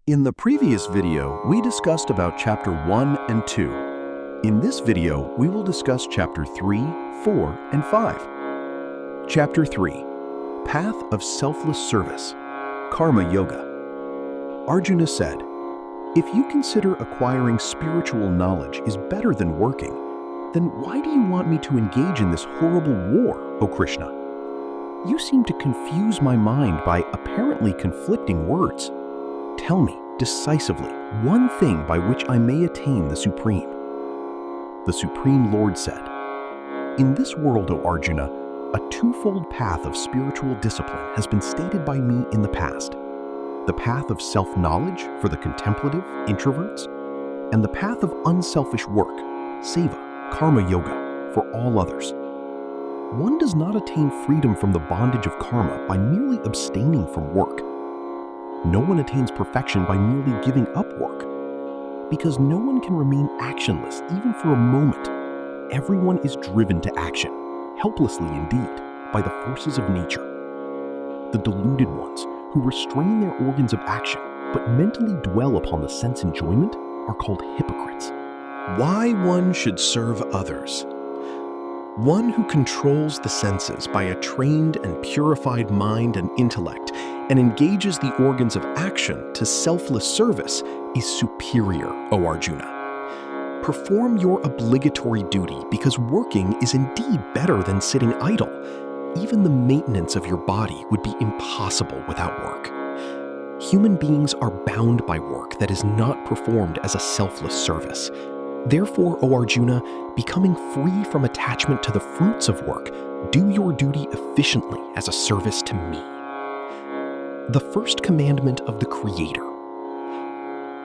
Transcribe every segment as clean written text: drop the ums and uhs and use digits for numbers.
In the previous video, we discussed about Chapter 1 and 2. In this video, we will discuss Chapter 3, 4, and 5. Chapter 3, Path of Selfless Service, Karma Yoga. Arjuna said, "If you consider acquiring spiritual knowledge is better than working, then why do you want me to engage in this horrible war, O Krishna? You seem to confuse my mind by apparently conflicting words. Tell me, decisively, one thing by which I may attain the Supreme." The Supreme Lord said, "In this world, O Arjuna, a twofold path of spiritual discipline has been stated by me in the past. The path of self-knowledge for the contemplative, introverts, and the path of unselfish work, seva, karma yoga, for all others. One does not attain freedom from the bondage of karma by merely abstaining from work. No one attains perfection by merely giving up work, because no one can remain actionless even for a moment. Everyone is driven to action, helplessly indeed, by the forces of nature. The deluded ones, who restrain their organs of action but mentally dwell upon the sense enjoyment, are called hypocrites." Why one should serve others? One who controls the senses by a trained and purified mind and intellect and engages the organs of action to selfless service is superior, O Arjuna. Perform your obligatory duty because working is indeed better than sitting idle. Even the maintenance of your body would be impossible without work. Human beings are bound by work that is not performed as a selfless service. Therefore, O Arjuna, becoming free from attachment to the fruits of work, do your duty efficiently as a service to me. The first commandment of the Creator.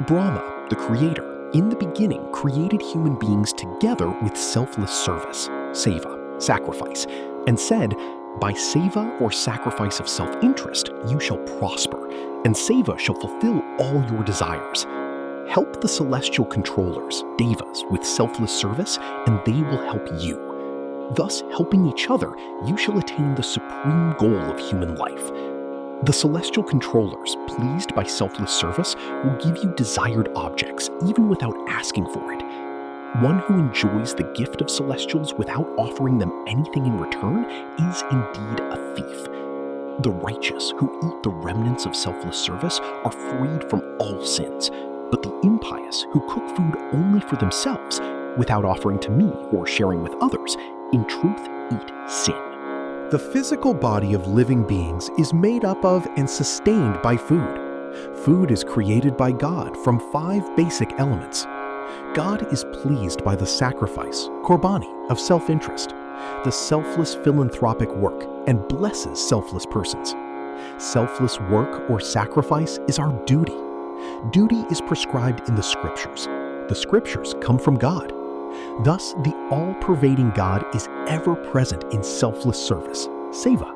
Brahma, the Creator, in the beginning created human beings together with selfless service, seva, sacrifice, and said, "By seva or sacrifice of self-interest, you shall prosper, and seva shall fulfill all your desires. Help the celestial controllers, devas, with selfless service, and they will help you. Thus, helping each other, you shall attain the supreme goal of human life. The celestial controllers, pleased by selfless service, will give you desired objects, even without asking for it. One who enjoys the gift of celestials without offering them anything in return is indeed a thief. The righteous who eat the remnants of selfless service are freed from all sins, but the impious who cook food only for themselves, without offering to me or sharing with others, in truth eat sin." The physical body of living beings is made up of and sustained by food. Food is created by God from 5 basic elements. God is pleased by the sacrifice, korbani, of self-interest, the selfless philanthropic work, and blesses selfless persons. Selfless work or sacrifice is our duty. Duty is prescribed in the scriptures. The scriptures come from God. Thus, the all-pervading God is ever present in selfless service, seva.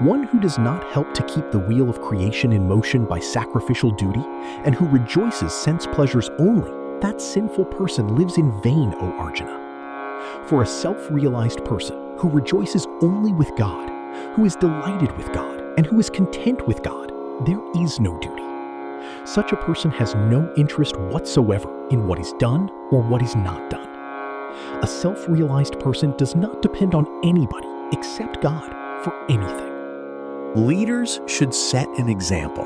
One who does not help to keep the wheel of creation in motion by sacrificial duty, and who rejoices sense pleasures only, that sinful person lives in vain, O Arjuna. For a self-realized person who rejoices only with God, who is delighted with God, and who is content with God, there is no duty. Such a person has no interest whatsoever in what is done or what is not done. A self-realized person does not depend on anybody except God for anything. Leaders should set an example.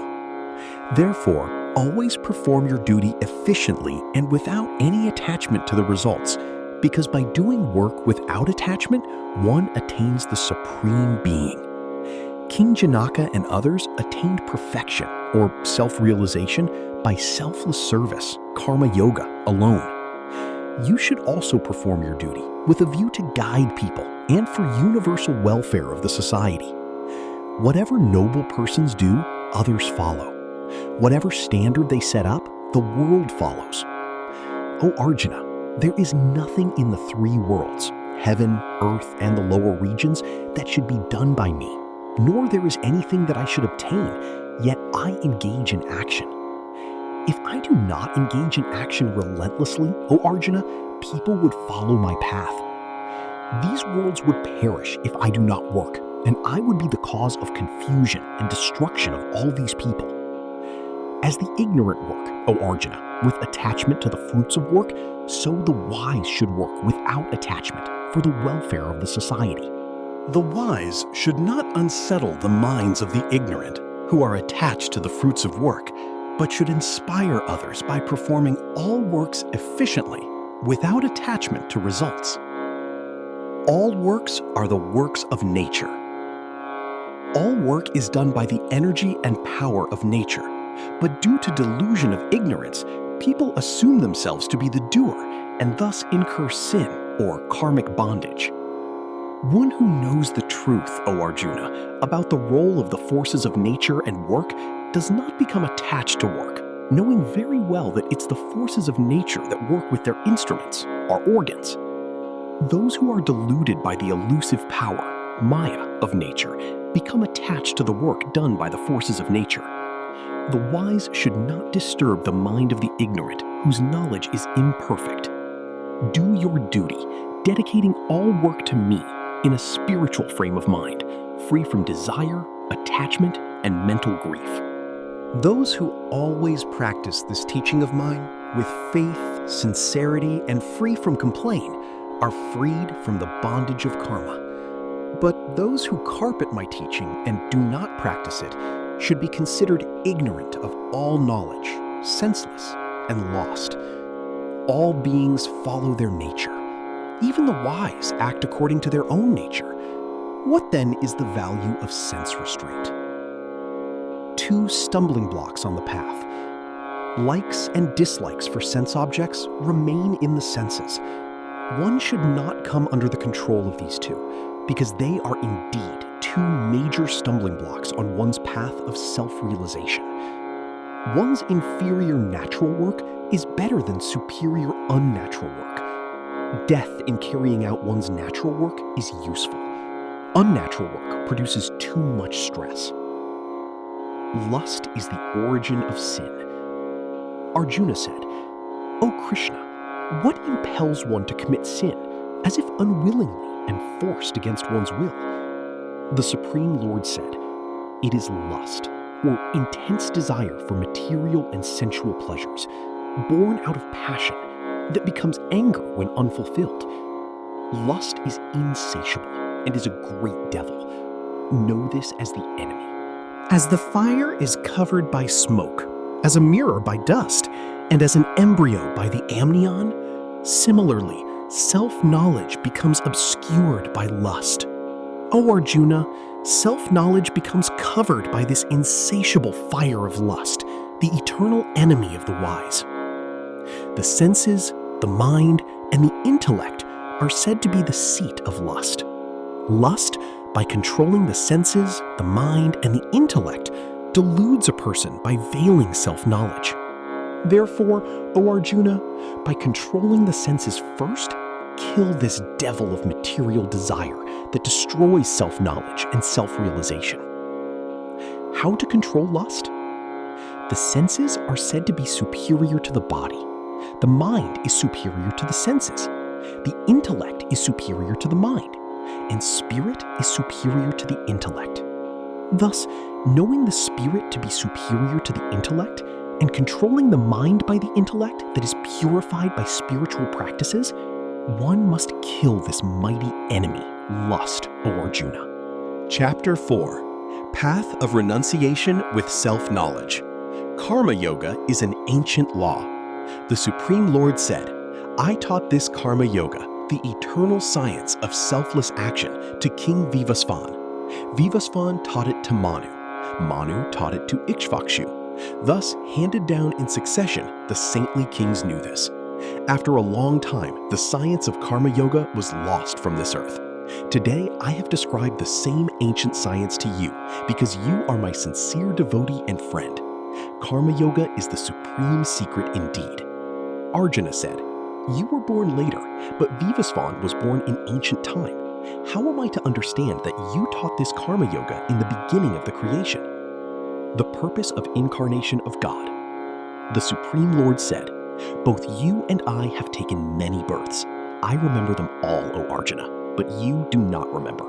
Therefore, always perform your duty efficiently and without any attachment to the results, because by doing work without attachment, one attains the Supreme Being. King Janaka and others attained perfection, or self-realization, by selfless service, karma yoga, alone. You should also perform your duty with a view to guide people and for universal welfare of the society. Whatever noble persons do, others follow. Whatever standard they set up, the world follows. O Arjuna, there is nothing in the 3 worlds, heaven, earth, and the lower regions, that should be done by me, nor there is anything that I should obtain, yet I engage in action. If I do not engage in action relentlessly, O Arjuna, people would follow my path. These worlds would perish if I do not work, and I would be the cause of confusion and destruction of all these people. As the ignorant work, O Arjuna, with attachment to the fruits of work, so the wise should work without attachment for the welfare of the society. The wise should not unsettle the minds of the ignorant who are attached to the fruits of work, but should inspire others by performing all works efficiently without attachment to results. All works are the works of nature. All work is done by the energy and power of nature, but due to delusion of ignorance, people assume themselves to be the doer and thus incur sin or karmic bondage. One who knows the truth, O Arjuna, about the role of the forces of nature and work does not become attached to work, knowing very well that it's the forces of nature that work with their instruments, our organs. Those who are deluded by the elusive power, Maya, of nature, become attached to the work done by the forces of nature. The wise should not disturb the mind of the ignorant, whose knowledge is imperfect. Do your duty, dedicating all work to me in a spiritual frame of mind, free from desire, attachment, and mental grief. Those who always practice this teaching of mine with faith, sincerity, and free from complaint are freed from the bondage of karma. But those who carpet my teaching and do not practice it should be considered ignorant of all knowledge, senseless, and lost. All beings follow their nature. Even the wise act according to their own nature. What then is the value of sense restraint? Two stumbling blocks on the path. Likes and dislikes for sense objects remain in the senses. One should not come under the control of these two, because they are indeed two major stumbling blocks on one's path of self-realization. One's inferior natural work is better than superior unnatural work. Death in carrying out one's natural work is useful. Unnatural work produces too much stress. Lust is the origin of sin. Arjuna said, "O Krishna, what impels one to commit sin, as if unwillingly and forced against one's will?" The Supreme Lord said, "It is lust, or intense desire for material and sensual pleasures, born out of passion, that becomes anger when unfulfilled. Lust is insatiable and is a great devil. Know this as the enemy. As the fire is covered by smoke, as a mirror by dust, and as an embryo by the amnion, similarly, self-knowledge becomes obscured by lust. O Arjuna, self-knowledge becomes covered by this insatiable fire of lust, the eternal enemy of the wise. The senses, the mind, and the intellect are said to be the seat of lust. Lust, by controlling the senses, the mind, and the intellect, deludes a person by veiling self-knowledge. Therefore, O Arjuna, by controlling the senses first, kill this devil of material desire that destroys self-knowledge and self-realization. How to control lust? The senses are said to be superior to the body. The mind is superior to the senses. The intellect is superior to the mind. And spirit is superior to the intellect. Thus, knowing the spirit to be superior to the intellect and controlling the mind by the intellect that is purified by spiritual practices, one must kill this mighty enemy, lust, O Arjuna. Chapter 4. Path of Renunciation with Self-Knowledge. Karma Yoga is an ancient law. The Supreme Lord said, "I taught this Karma Yoga, the eternal science of selfless action, to King Vivasvan. Vivasvan taught it to Manu. Manu taught it to Ikshvakshu. Thus, handed down in succession, the saintly kings knew this. After a long time, the science of Karma Yoga was lost from this earth. Today, I have described the same ancient science to you, because you are my sincere devotee and friend. Karma Yoga is the supreme secret indeed." Arjuna said, "You were born later, but Vivasvan was born in ancient time. How am I to understand that you taught this Karma Yoga in the beginning of the creation?" The purpose of incarnation of God. The Supreme Lord said, "Both you and I have taken many births. I remember them all, O Arjuna, but you do not remember.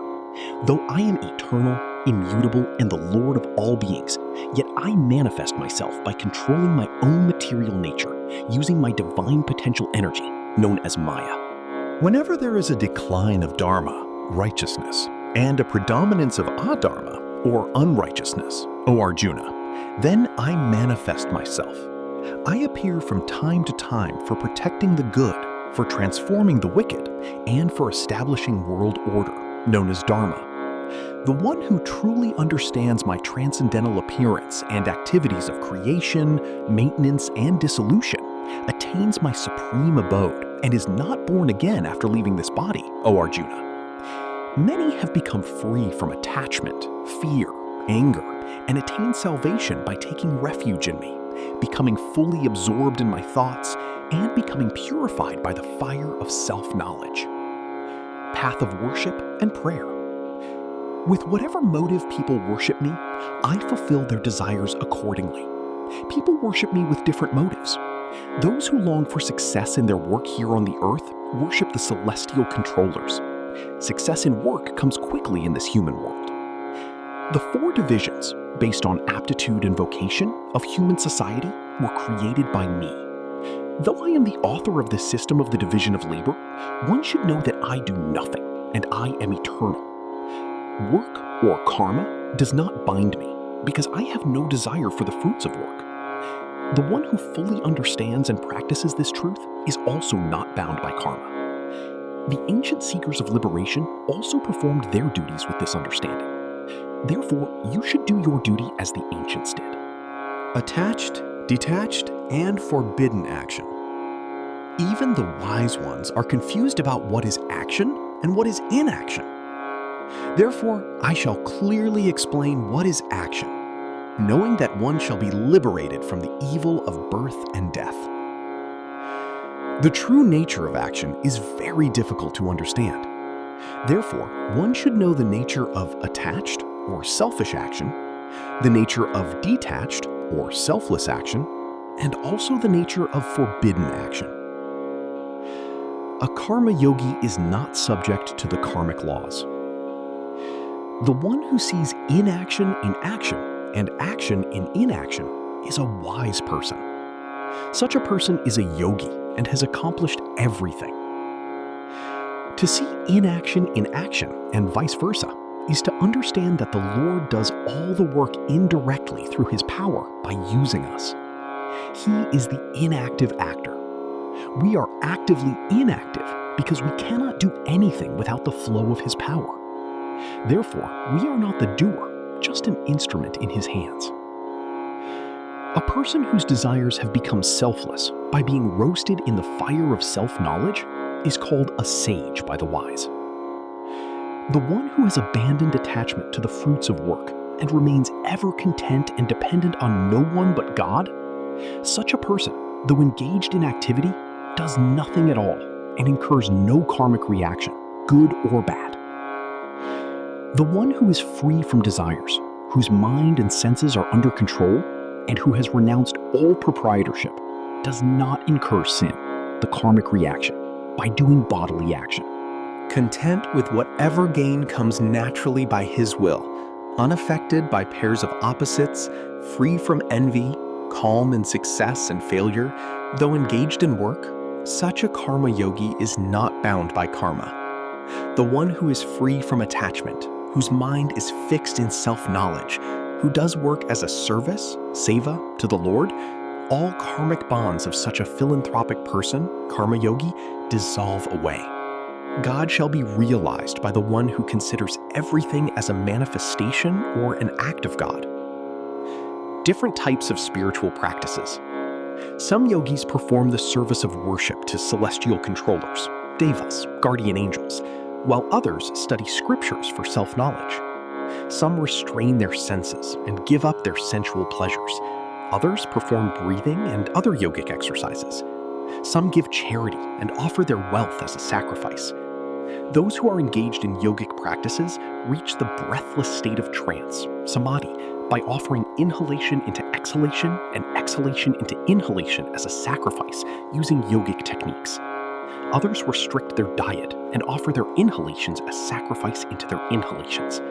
Though I am eternal, immutable, and the Lord of all beings, Yet I manifest myself by controlling my own material nature, using my divine potential energy, known as Maya. Whenever there is a decline of dharma, righteousness, and a predominance of adharma, or unrighteousness, O Arjuna, then I manifest myself. I appear from time to time for protecting the good, for transforming the wicked, and for establishing world order, known as Dharma. The one who truly understands my transcendental appearance and activities of creation, maintenance, and dissolution attains my supreme abode and is not born again after leaving this body, O Arjuna. Many have become free from attachment, fear, anger, and attain salvation by taking refuge in me, becoming fully absorbed in my thoughts, and becoming purified by the fire of self-knowledge. Path of worship and prayer. With whatever motive people worship me, I fulfill their desires accordingly. People worship me with different motives. Those who long for success in their work here on the earth worship the celestial controllers. Success in work comes quickly in this human world. The 4 divisions, based on aptitude and vocation, of human society were created by me. Though I am the author of this system of the division of labor, one should know that I do nothing, and I am eternal. Work, or karma, does not bind me, because I have no desire for the fruits of work. The one who fully understands and practices this truth is also not bound by karma. The ancient seekers of liberation also performed their duties with this understanding. Therefore, you should do your duty as the ancients did. Attached, detached, and forbidden action. Even the wise ones are confused about what is action and what is inaction. Therefore, I shall clearly explain what is action, knowing that one shall be liberated from the evil of birth and death. The true nature of action is very difficult to understand. Therefore, one should know the nature of attached or selfish action, the nature of detached or selfless action, and also the nature of forbidden action. A karma yogi is not subject to the karmic laws. The one who sees inaction in action and action in inaction is a wise person. Such a person is a yogi and has accomplished everything. To see inaction in action and vice versa is to understand that the Lord does all the work indirectly through His power by using us. He is the inactive actor. We are actively inactive because we cannot do anything without the flow of His power. Therefore, we are not the doer, just an instrument in His hands. A person whose desires have become selfless by being roasted in the fire of self-knowledge is called a sage by the wise. The one who has abandoned attachment to the fruits of work and remains ever content and dependent on no one but God, such a person, though engaged in activity, does nothing at all and incurs no karmic reaction, good or bad. The one who is free from desires, whose mind and senses are under control, and who has renounced all proprietorship, does not incur sin, the karmic reaction, by doing bodily action. Content with whatever gain comes naturally by his will, unaffected by pairs of opposites, free from envy, calm in success and failure, though engaged in work, such a karma yogi is not bound by karma. The one who is free from attachment, whose mind is fixed in self-knowledge, who does work as a service, seva, to the Lord, all karmic bonds of such a philanthropic person, karma yogi, dissolve away. God shall be realized by the one who considers everything as a manifestation or an act of God. Different types of spiritual practices. Some yogis perform the service of worship to celestial controllers, devas, guardian angels, while others study scriptures for self-knowledge. Some restrain their senses and give up their sensual pleasures. Others perform breathing and other yogic exercises. Some give charity and offer their wealth as a sacrifice. Those who are engaged in yogic practices reach the breathless state of trance, samadhi, by offering inhalation into exhalation and exhalation into inhalation as a sacrifice using yogic techniques. Others restrict their diet and offer their inhalations as sacrifice into their inhalations.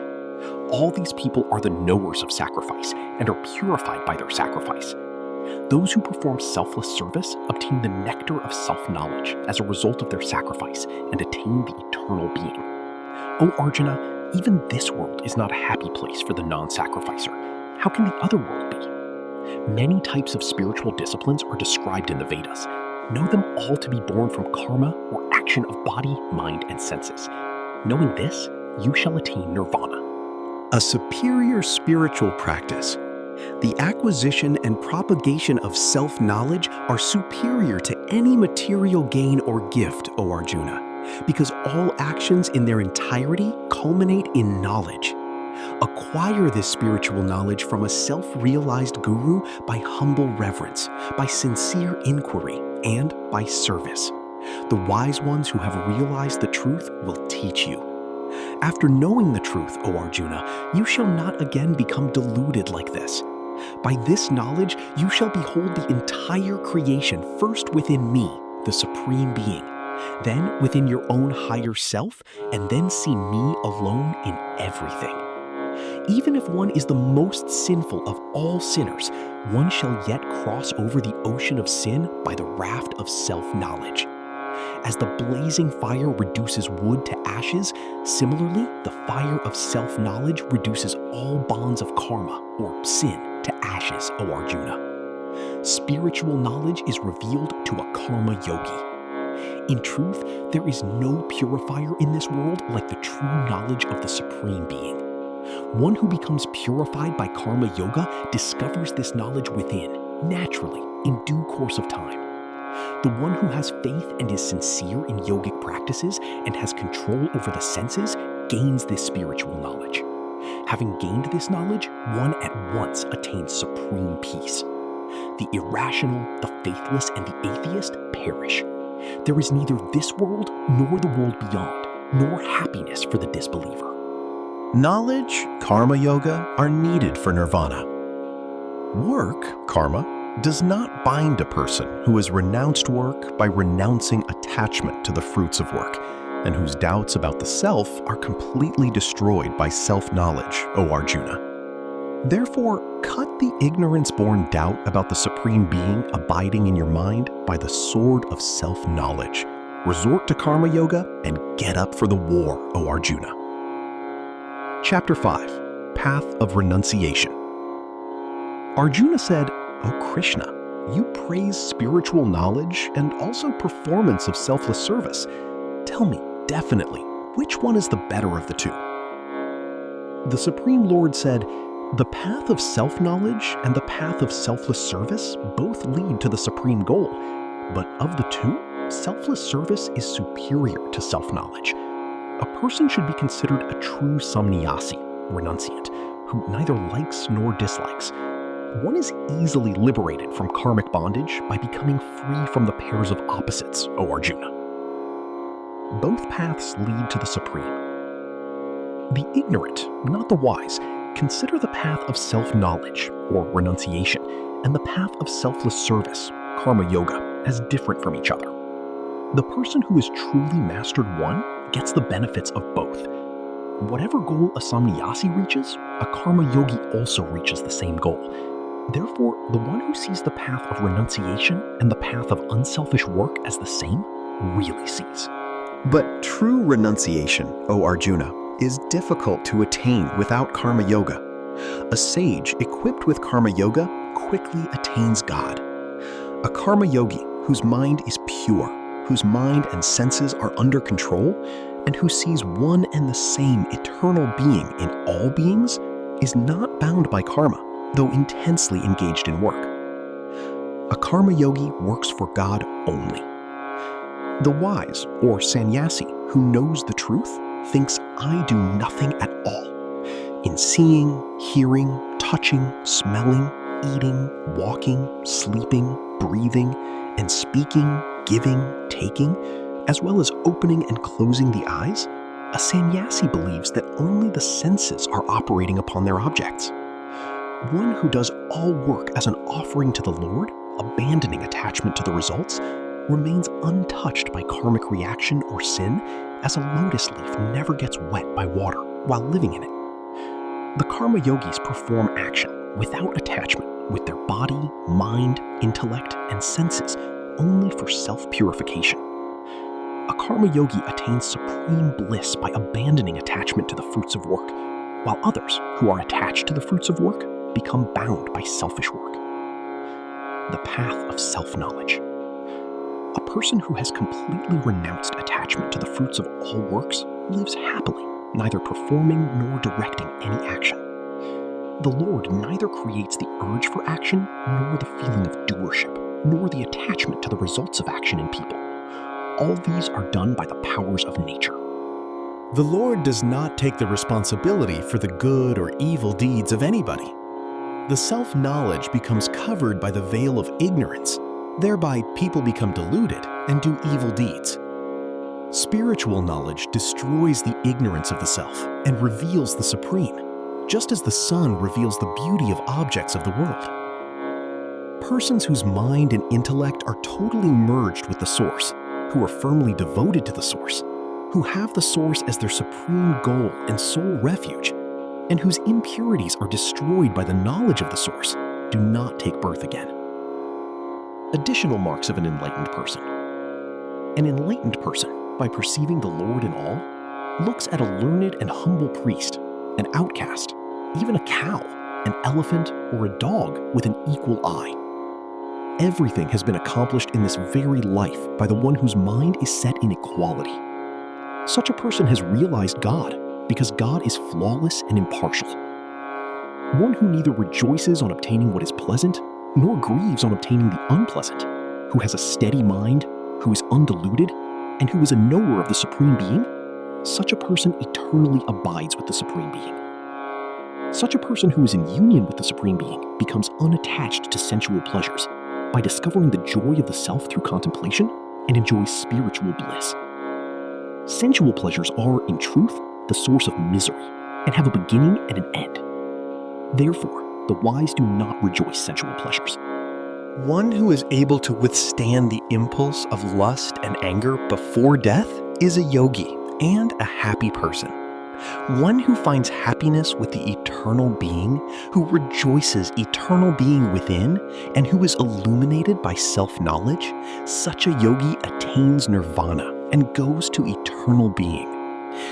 All these people are the knowers of sacrifice and are purified by their sacrifice. Those who perform selfless service obtain the nectar of self-knowledge as a result of their sacrifice and attain the eternal being. O Arjuna, even this world is not a happy place for the non-sacrificer. How can the other world be? Many types of spiritual disciplines are described in the Vedas. Know them all to be born from karma or action of body, mind, and senses. Knowing this, you shall attain nirvana. A superior spiritual practice. The acquisition and propagation of self-knowledge are superior to any material gain or gift, O Arjuna, because all actions in their entirety culminate in knowledge. Acquire this spiritual knowledge from a self-realized guru by humble reverence, by sincere inquiry, and by service. The wise ones who have realized the truth will teach you. After knowing the truth, O Arjuna, you shall not again become deluded like this. By this knowledge, you shall behold the entire creation first within me, the Supreme Being, then within your own higher self, and then see me alone in everything. Even if one is the most sinful of all sinners, one shall yet cross over the ocean of sin by the raft of self-knowledge. As the blazing fire reduces wood to ashes, similarly, the fire of self-knowledge reduces all bonds of karma, or sin, to ashes, O Arjuna. Spiritual knowledge is revealed to a karma yogi. In truth, there is no purifier in this world like the true knowledge of the Supreme Being. One who becomes purified by karma yoga discovers this knowledge within, naturally, in due course of time. The one who has faith and is sincere in yogic practices and has control over the senses gains this spiritual knowledge. Having gained this knowledge, one at once attains supreme peace. The irrational, the faithless, and the atheist perish. There is neither this world nor the world beyond, nor happiness for the disbeliever. Knowledge, karma yoga, are needed for nirvana. Work, karma, does not bind a person who has renounced work by renouncing attachment to the fruits of work, and whose doubts about the self are completely destroyed by self-knowledge, O Arjuna. Therefore, cut the ignorance-born doubt about the Supreme Being abiding in your mind by the sword of self-knowledge. Resort to karma yoga and get up for the war, O Arjuna. Chapter 5. Path of Renunciation. Arjuna said, O Krishna, you praise spiritual knowledge and also performance of selfless service. Tell me, definitely, which one is the better of the two? The Supreme Lord said, the path of self-knowledge and the path of selfless service both lead to the supreme goal, but of the two, selfless service is superior to self-knowledge. A person should be considered a true samnyasi, renunciant, who neither likes nor dislikes. One is easily liberated from karmic bondage by becoming free from the pairs of opposites, O Arjuna. Both paths lead to the supreme. The ignorant, not the wise, consider the path of self-knowledge, or renunciation, and the path of selfless service, karma yoga, as different from each other. The person who has truly mastered one gets the benefits of both. Whatever goal a samnyasi reaches, a karma yogi also reaches the same goal. Therefore, the one who sees the path of renunciation and the path of unselfish work as the same really sees. But true renunciation, O Arjuna, is difficult to attain without karma yoga. A sage equipped with karma yoga quickly attains God. A karma yogi whose mind is pure, whose mind and senses are under control, and who sees one and the same eternal being in all beings, is not bound by karma, though intensely engaged in work. A karma yogi works for God only. The wise, or sannyasi, who knows the truth, thinks I do nothing at all. In seeing, hearing, touching, smelling, eating, walking, sleeping, breathing, and speaking, giving, taking, as well as opening and closing the eyes, a sannyasi believes that only the senses are operating upon their objects. One who does all work as an offering to the Lord, abandoning attachment to the results, remains untouched by karmic reaction or sin, as a lotus leaf never gets wet by water while living in it. karma yogis perform action without attachment with their body, mind, intellect, and senses only for self-purification. A karma yogi attains supreme bliss by abandoning attachment to the fruits of work, while others who are attached to the fruits of work become bound by selfish work. The path of self-knowledge. A person who has completely renounced attachment to the fruits of all works lives happily, neither performing nor directing any action. The Lord neither creates the urge for action, nor the feeling of doership, nor the attachment to the results of action in people. All these are done by the powers of nature. The Lord does not take the responsibility for the good or evil deeds of anybody. The self-knowledge becomes covered by the veil of ignorance. Thereby, people become deluded and do evil deeds. Spiritual knowledge destroys the ignorance of the self and reveals the Supreme, just as the sun reveals the beauty of objects of the world. Persons whose mind and intellect are totally merged with the Source, who are firmly devoted to the Source, who have the Source as their supreme goal and sole refuge, and whose impurities are destroyed by the knowledge of the Source, do not take birth again. Additional marks of an enlightened person. An enlightened person, by perceiving the Lord in all, looks at a learned and humble priest, an outcast, even a cow, an elephant, or a dog with an equal eye. Everything has been accomplished in this very life by the one whose mind is set in equality. Such a person has realized God because God is flawless and impartial. One who neither rejoices on obtaining what is pleasant nor grieves on obtaining the unpleasant, who has a steady mind, who is undiluted, and who is a knower of the Supreme Being, such a person eternally abides with the Supreme Being. Such a person who is in union with the Supreme Being becomes unattached to sensual pleasures by discovering the joy of the self through contemplation and enjoys spiritual bliss. Sensual pleasures are, in truth, the source of misery and have a beginning and an end. Therefore, the wise do not rejoice sensual pleasures. One who is able to withstand the impulse of lust and anger before death is a yogi and a happy person. One who finds happiness with the eternal being, who rejoices eternal being within, and who is illuminated by self-knowledge, such a yogi attains nirvana and goes to eternal being.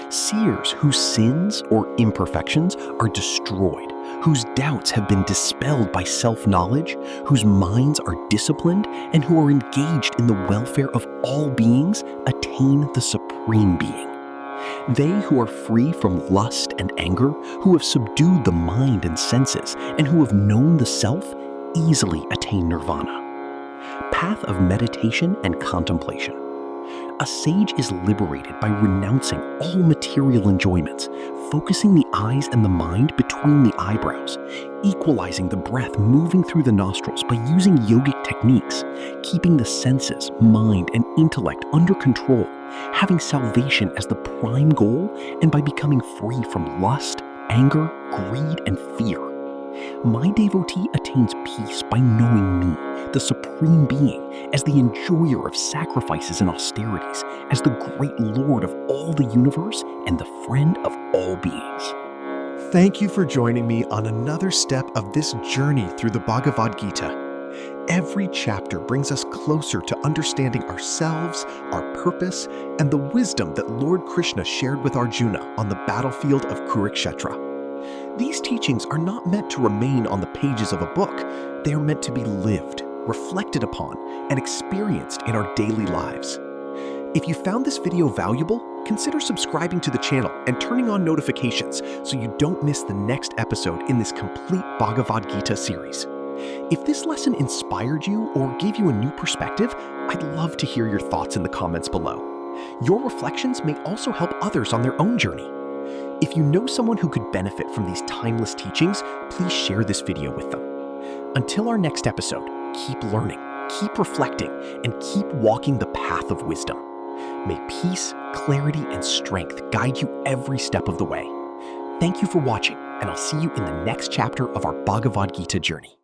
Seers whose sins or imperfections are destroyed, whose doubts have been dispelled by self-knowledge, whose minds are disciplined, and who are engaged in the welfare of all beings, attain the Supreme Being. They who are free from lust and anger, who have subdued the mind and senses, and who have known the self, easily attain nirvana. Path of meditation and contemplation. A sage is liberated by renouncing all material enjoyments, focusing the eyes and the mind between the eyebrows, equalizing the breath moving through the nostrils by using yogic techniques, keeping the senses, mind, and intellect under control, having salvation as the prime goal, and by becoming free from lust, anger, greed, and fear. My devotee attains peace by knowing me, the Supreme Being, as the enjoyer of sacrifices and austerities, as the great Lord of all the universe and the friend of all beings. Thank you for joining me on another step of this journey through the Bhagavad Gita. Every chapter brings us closer to understanding ourselves, our purpose, and the wisdom that Lord Krishna shared with Arjuna on the battlefield of Kurukshetra. These teachings are not meant to remain on the pages of a book. They are meant to be lived, reflected upon, and experienced in our daily lives. If you found this video valuable, consider subscribing to the channel and turning on notifications so you don't miss the next episode in this complete Bhagavad Gita series. If this lesson inspired you or gave you a new perspective, I'd love to hear your thoughts in the comments below. Your reflections may also help others on their own journey. If you know someone who could benefit from these timeless teachings, please share this video with them. Until our next episode, keep learning, keep reflecting, and keep walking the path of wisdom. May peace, clarity, and strength guide you every step of the way. Thank you for watching, and I'll see you in the next chapter of our Bhagavad Gita journey.